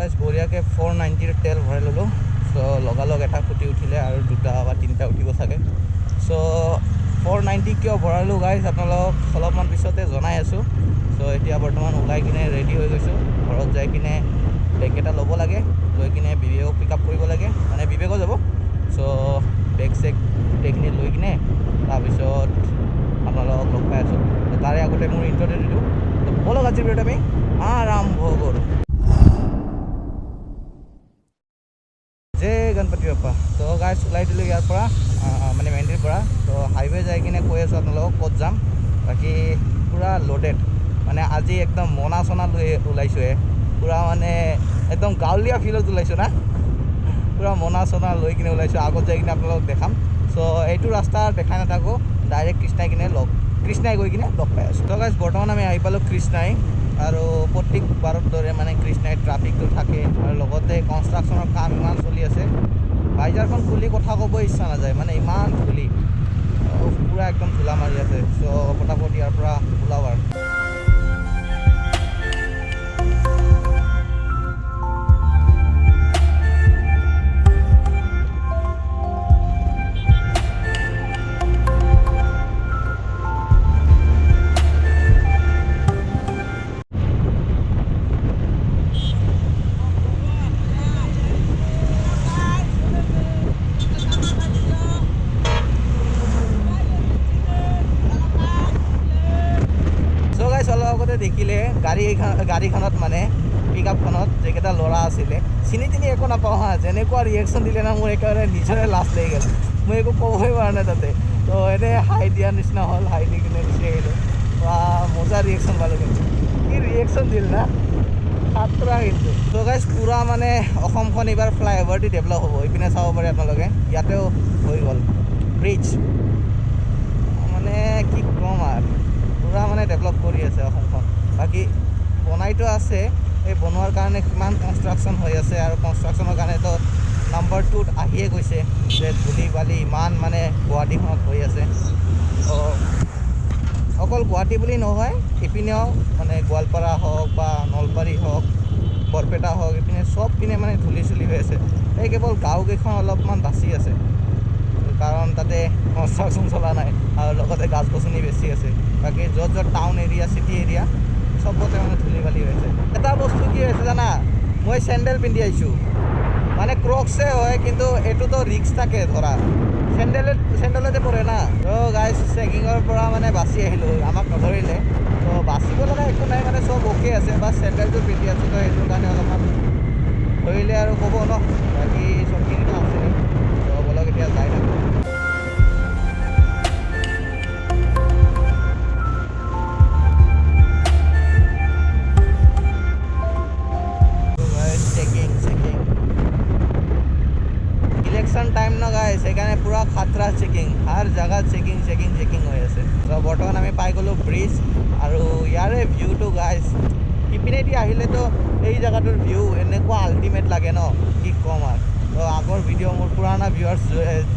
Guys বঢ়িয়াকৈ 490 তেল ভৰাই ল'লোঁ। চ' লগালগ এটা খুটি উঠিলে আৰু 2টা বা 3টা উঠিব চাগে। চ' 490 কিয় ভৰালোঁ গাইজ আপোনালোকক অলপমান পিছতে জনাই আছোঁ। চ' এতিয়া বৰ্তমান ওলাই কিনে ৰেডি হৈ গৈছোঁ। ঘৰত যাই কিনে বেগ এটা ল'ব লাগে, লৈ কিনে বিবেকক পিক আপ কৰিব লাগে, মানে বিবেকো যাব। চ' বেগ চেগ গোটেইখিনি লৈ কিনে তাৰপিছত আপোনালোকক লগ পাই আছোঁ। তো তাৰে আগতে মোৰ ইণ্ট্ৰটো দিলোঁ। তো ব'লক আজিৰ ভিডিঅ'টো আমি আৰম্ভ কৰোঁ। জয় গণপতি বাপ্পা। তো গাইজ ওলাই দিলোঁ ইয়াৰ পৰা, মানে মেণ্ডিৰ পৰা। তো হাইৱে যাই কিনে কৈ আছোঁ আপোনালোকক ক'ত যাম। বাকী পূৰা লোডেড, মানে আজি একদম মনা চনা লৈ ওলাইছোঁহে। পূৰা মানে একদম গাঁৱলীয়া ফিল্ডত ওলাইছোঁ না, পূৰা মনা চনা লৈ কিনে ওলাইছোঁ। আগত যাই কিনে আপোনালোকক দেখাম। চ' এইটো ৰাস্তা দেখাই নাথাকোঁ, ডাইৰেক্ট কৃষ্ণাই গৈ কিনে লগ পাই আছোঁ। তো গাইজ বৰ্তমান আমি আহি পালোঁ কৃষ্ণাই। আৰু প্ৰত্যেকবাৰৰ দৰে মানে কৃষ্ণাই ট্ৰাফিকটো থাকে আৰু লগতে কনষ্ট্ৰাকশ্যনৰ কাম ইমান চলি আছে। বাইজাৰখন খুলি কথা ক'ব ইচ্ছা নাযায়, মানে ইমান ধূলি, পূৰা একদম ধূলা মাৰি আছে। চ' পটাপট ইয়াৰ পৰা ওলাওঁ আৰু। দেখিলে গাড়ীখনত মানে পিক আপখনত যিকেইটা ল'ৰা আছিলে চিনি তিনি একো নাপাওঁ হা, যেনেকুৱা ৰিয়েকশ্যন দিলে না মোৰ একেবাৰে নিজৰে লাজ লাগি গ'ল। মই একো ক'বই পৰা নাই তাতে। তো এনেই হাই দিয়াৰ নিচিনা হ'ল, হাই দি কিনে গুচি আহিলোঁ। বা মজা ৰিয়েকশ্যন পালোঁ, কিন্তু কি ৰিয়েকশ্যন দিল না, খাতৰা কিন্তু। তো গাইজ পূৰা মানে অসমখন এইবাৰ ফ্লাইঅভাৰ দি ডেভেলপ হ'ব। এইপিনে চাব পাৰে আপোনালোকে, ইয়াতেও হৈ গ'ল ব্ৰিজ। মানে কি ক'ম আৰু, পূৰা মানে ডেভেলপ কৰি আছে অসমখন। বাকী বনাইতো আছে, এই বনোৱাৰ কাৰণে কিমান কনষ্ট্ৰাকশ্যন হৈ আছে, আৰু কনষ্ট্ৰাকশ্যনৰ কাৰণেতো নাম্বাৰ 2ত আহিয়ে গৈছে যে ধূলি বালি ইমান মানে গুৱাহাটীখনত হৈ আছে। অকল গুৱাহাটী বুলি নহয়, ইপিনেও মানে গোৱালপাৰা হওক বা নলবাৰী হওক, বৰপেটা হওক, ইপিনে চব পিনে মানে ধূলি চুলি হৈ আছে। এই কেৱল গাঁওকেইখন অলপমান বাচি আছে, কাৰণ তাতে কনষ্ট্ৰাকশ্যন চলা নাই আৰু লগতে গাছ গছনি বেছি আছে। বাকী য'ত য'ত টাউন এৰিয়া, চিটি এৰিয়া, চবতে মানে ধূলি বালি হৈছে। এটা বস্তু কি হৈছে জানা, মই চেণ্ডেল পিন্ধি আহিছোঁ, মানে ক্ৰক্সে হয়, কিন্তু এইটোতো ৰিক্স থাকে ধৰা, চেণ্ডেলতে পৰে না। তো গাইজ চেকিঙৰ পৰা মানে বাচি আহিলোঁ, আমাক নধৰিলে। তো বাচিব লগা একো নাই, মানে চব অ'কে আছে, বা চেণ্ডেলটো পিন্ধি আছোঁ, তো সেইটোৰ কাৰণে অলপমান ধৰিলে আৰু ক'ব ন। বাকী চবখিনিতো আছে। তো বলক এতিয়া যাই থাকোঁ। ইলেকশ্যন টাইম ন গাইজ, সেইকাৰণে পূৰা খাতৰা চেকিং, হাৰ জেগাত চেকিং হৈ আছে। তো বৰ্তমান আমি পাই গ'লোঁ ব্ৰিজ, আৰু ইয়াৰে ভিউটো গাইজ, ইপিনেদি আহিলেতো এই জেগাটোৰ ভিউ এনেকুৱা আল্টিমেট লাগে ন, কি ক'ম আৰু। তো আগৰ ভিডিঅ' মোৰ পুৰণা ভিউৱাৰ্ছ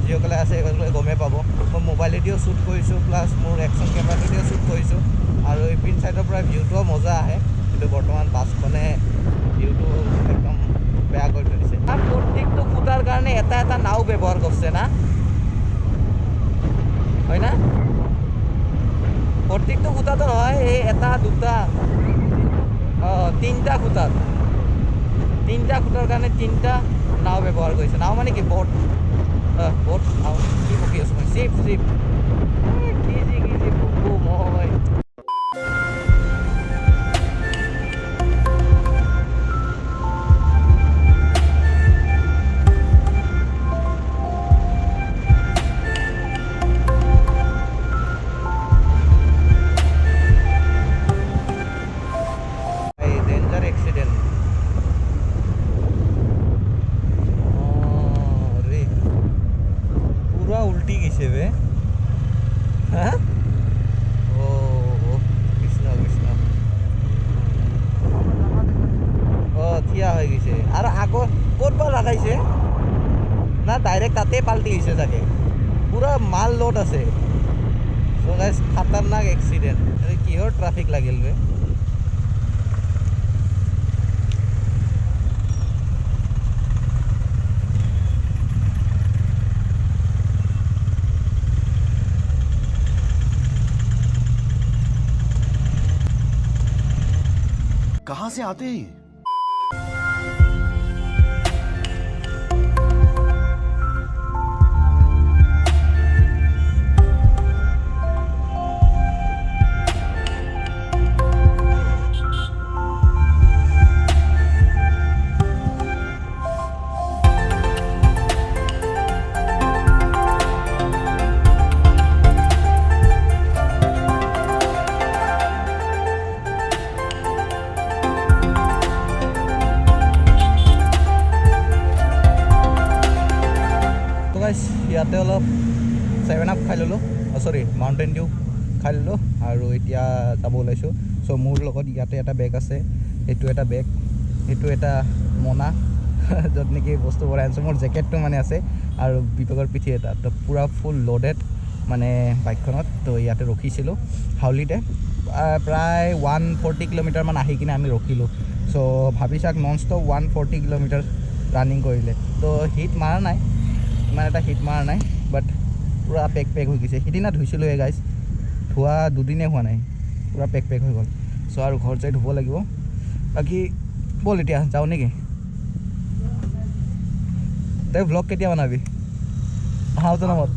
যিসকলে আছে সেইসকলে গমেই পাব, মই মোবাইলেদিও শ্বুট কৰিছোঁ, প্লাছ মোৰ একশ্যন কেমেৰাটোদিও শ্বুট কৰিছোঁ, আৰু ইপিন ছাইডৰ পৰা ভিউটোও মজা আহে। কিন্তু বৰ্তমান বাছখনে ভিউটো একদম বেয়া কৰি থৈ দিছে। আৰু প্ৰত্যেকটো খুটাৰ কাৰণে এটা এটা নাও ব্যৱহাৰ কৰিছে না, হয় না? প্ৰত্যেকটো খুটাটো নহয়, এই এটা দুটা, 3টা খুটাৰ কাৰণে 3টা নাও ব্যৱহাৰ কৰিছে। নাও মানে কি, ব'ট, নাও কি বকি আছোঁ মই, চিপ কি যি বকো মই। উল্টি গেছে বে, হ্যাঁ। ও কৃষ্ণ থিয়া হৈ গৈছে। আৰু আগত ক'ত বা লগাইছে না, ডাইৰেক্ট তাতে পাল্টি হৈছে চাগে, পূৰা মাল লোড আছে। চ' গাইজ খাতাৰনাক এক্সিডেণ্ট, কিহৰ ট্ৰাফিক লাগিল বে। कहां से आते हैं? ইয়াতে অলপ 7 আপ খাই ল'লোঁ চৰি মাউণ্টেইন ডিউ খাই ল'লোঁ আৰু এতিয়া যাব ওলাইছোঁ চ' মোৰ লগত ইয়াতে এটা বেগ আছে এইটো এটা বেগ এইটো এটা মোনা য'ত নেকি বস্তু ভৰাই আনিছোঁ মোৰ জেকেটটো মানে আছে আৰু বিপেকৰ পিঠি এটা তো পূৰা ফুল লোডেড মানে বাইকখনত তো ইয়াতে ৰখিছিলোঁ হাউলিতে প্ৰায় 140 কিলোমিটাৰমান আহি কিনে আমি ৰখিলোঁ চ' ভাবি চাওক নন ষ্টপ 140 কিলোমিটাৰ ৰানিং কৰিলে তো হিট মাৰা নাই ইমান এটা হিট মাৰা নাই বাট পূৰা পেক হৈ গৈছে সিদিনা ধুইছিলোঁ গাইজ ধোৱা দুদিনেই হোৱা নাই পূৰা পেক হৈ গ'ল চ' আৰু ঘৰত যাই ধুব লাগিব বাকী ব'ল এতিয়া যাওঁ নেকি তই ভ্লগ কেতিয়া বনাবি আহাওতো নামত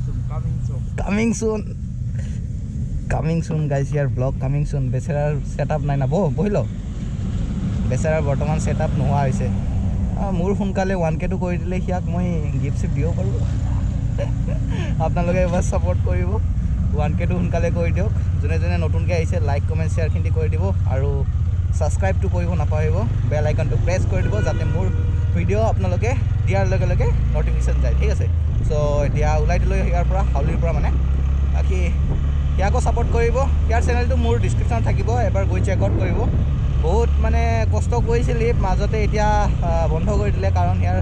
কামিং চুন গাইজ ইয়াৰ ভ্লগ কামিং চুন বেচেৰাৰ ছেট আপ নাই না বহি ল বেচেৰাৰ বৰ্তমান ছেট আপ নোহোৱা হৈছে মোৰ সোনকালে 1K টো কৰি দিলে সিয়াক মই গিফ্ট চিফ্ট দিব পাৰোঁ আপোনালোকে এবাৰ ছাপোৰ্ট কৰিব 1K টো সোনকালে কৰি দিয়ক যোনে যোনে নতুনকৈ আহিছে লাইক কমেণ্ট শ্বেয়াৰখিনি কৰি দিব আৰু ছাবস্ক্ৰাইবটো কৰিব নাপাহৰিব বেল আইকনটো প্ৰেছ কৰি দিব যাতে মোৰ ভিডিঅ' আপোনালোকে দিয়াৰ লগে লগে নটিফিকেশ্যন যায় ঠিক আছে চ' এতিয়া ওলাই দিলোঁ ইয়াৰ পৰা হাউলিৰ পৰা মানে বাকী ইয়াকো ছাপোৰ্ট কৰিব ইয়াৰ চেনেলটো মোৰ ডিছক্ৰিপশ্যনত থাকিব এবাৰ গৈ চেক আউট কৰিব বহুত মানে কষ্ট কৰিছিল মাজতে এতিয়া বন্ধ কৰি দিলে কাৰণ ইয়াৰ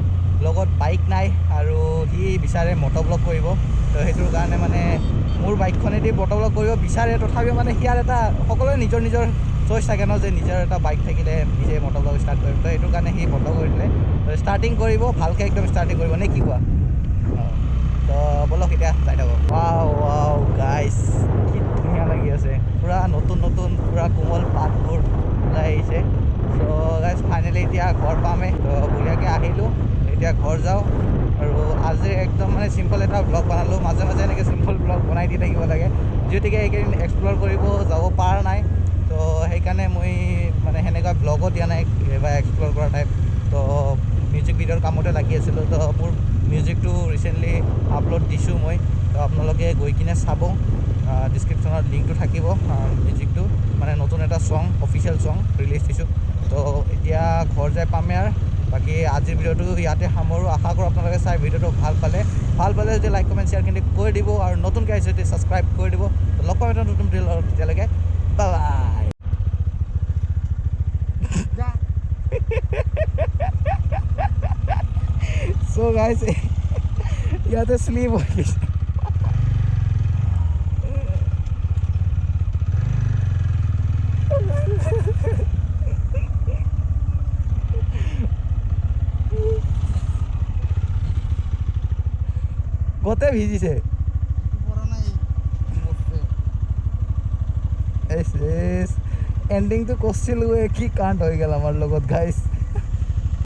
লগত বাইক নাই আৰু সি বিচাৰে মট'ব্লগ কৰিব তো সেইটোৰ কাৰণে মানে মোৰ বাইকখনেদি মট'ব্লগ কৰিব বিচাৰে তথাপিও মানে সিয়াৰ এটা সকলোৰে নিজৰ নিজৰ চইচ থাকে ন যে নিজৰ এটা বাইক থাকিলে নিজে মট'ব্লগ ষ্টাৰ্ট কৰিব তো সেইটো কাৰণে সি বন্ধ কৰি দিলে তো ষ্টাৰ্টিং কৰিব ভালকৈ একদম ষ্টাৰ্টিং কৰিব নে কি কোৱা তো ব'লক এতিয়া যাই থাকক ৱাও গাইজ কি ধুনীয়া লাগি আছে পূৰা নতুন পূৰা কোমল পাতবোৰ ওলাই আহিছে চ' গাইজ ফাইনেলি এতিয়া ঘৰ পামেই তো বঢ়িয়াকৈ আহিলোঁ এতিয়া ঘৰ যাওঁ আৰু আজি একদম মানে চিম্পল এটা ব্লগ বনালোঁ মাজে মাজে এনেকৈ চিম্পল ব্লগ বনাই দি থাকিব লাগে যিহেতুকে এইকেইদিন এক্সপ্ল'ৰ কৰিব যাব পৰা নাই তো সেইকাৰণে মই মানে সেনেকুৱা ব্লগো দিয়া নাই এবাৰ এক্সপ্ল'ৰ কৰা টাইপ তো মিউজিক ভিডিঅ'ৰ কামতে লাগি আছিলোঁ তো মোৰ মিউজিকটো ৰিচেণ্টলি আপলোড দিছোঁ মই তো আপোনালোকে গৈ কিনে চাব ডিছক্ৰিপশ্যনত লিংকটো থাকিব মিউজিকটো মানে নতুন এটা ছং অফিচিয়েল ছং ৰিলিজ দিছোঁ তো এতিয়া ঘৰ যাই পামে আৰু বাকী আজিৰ ভিডিঅ'টো ইয়াতে সামৰোঁ আশা কৰোঁ আপোনালোকে চাই ভিডিঅ'টো ভাল পালে যদি লাইক কমেণ্ট শ্বেয়াৰ কিন্তু কৰি দিব আৰু নতুনকৈ আহিছে যদি ছাবস্ক্ৰাইব কৰি দিব লগ পাম এটা নতুন ভিডিঅ' তেতিয়ালৈকে বাই চ' গাইজ ইয়াতে শ্লিপ হৈ গৈছে গোটেই ভিজিছে এণ্ডিংটো কৰিছিলোঁ কি কাণ্ড হৈ গ'ল আমাৰ লগত গাইজ